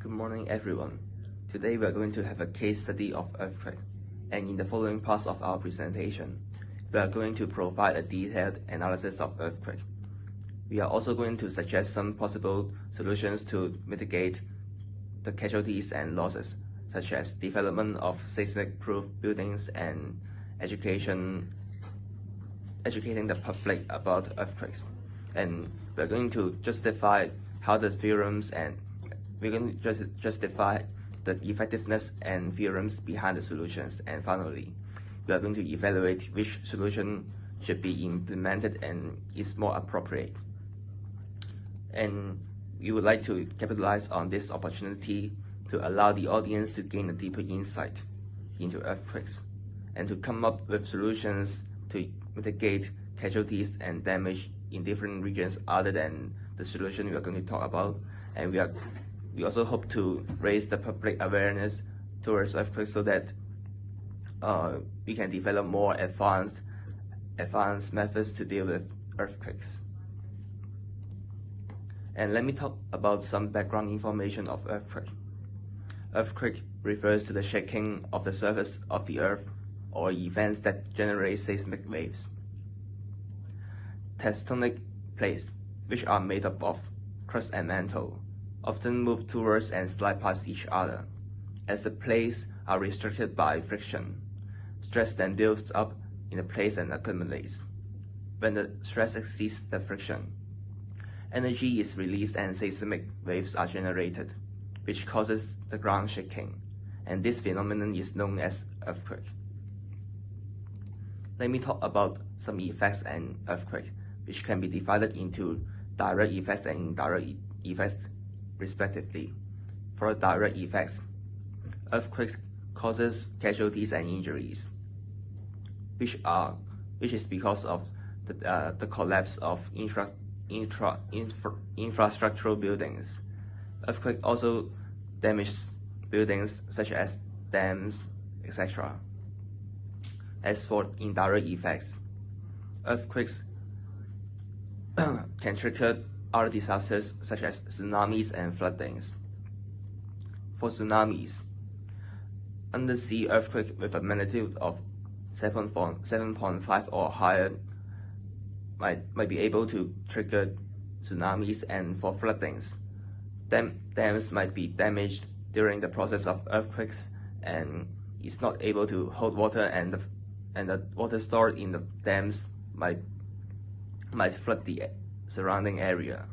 Good morning, everyone. Today we are going to have a case study of earthquake, and in the following parts of our presentation, we are going to provide a detailed analysis of earthquake. We are also going to suggest some possible solutions to mitigate the casualties and losses, such as development of seismic-proof buildings and educating the public about earthquakes. And we're going to justify how the theorems and we're going to justify the effectiveness and theorems behind the solutions. And finally, we are going to evaluate which solution should be implemented and is more appropriate. And we would like to capitalize on this opportunity to allow the audience to gain a deeper insight into earthquakes and to come up with solutions to mitigate casualties and damage in different regions other than the solution we are going to talk about. And we also hope to raise the public awareness towards earthquakes so that we can develop more advanced methods to deal with earthquakes. And let me talk about some background information of earthquake. Earthquake refers to the shaking of the surface of the earth or events that generate seismic waves. Tectonic plates, which are made up of crust and mantle, often move towards and slide past each other. As the plates are restricted by friction, stress then builds up in the plates and accumulates. When the stress exceeds the friction, energy is released and seismic waves are generated, which causes the ground shaking, and this phenomenon is known as earthquake. Let me talk about some effects and earthquake, which can be divided into direct effects and indirect effects respectively. For direct effects, earthquakes causes casualties and injuries, which is because of the collapse of infrastructural buildings. Earthquake also damages buildings such as dams, etc. As for indirect effects, earthquakes can trigger other disasters such as tsunamis and floodings. For tsunamis, undersea earthquake with a magnitude of 7.5 or higher might be able to trigger tsunamis, and for floodings, dams might be damaged during the process of earthquakes and is not able to hold water, and the water stored in the dams might flood the surrounding area.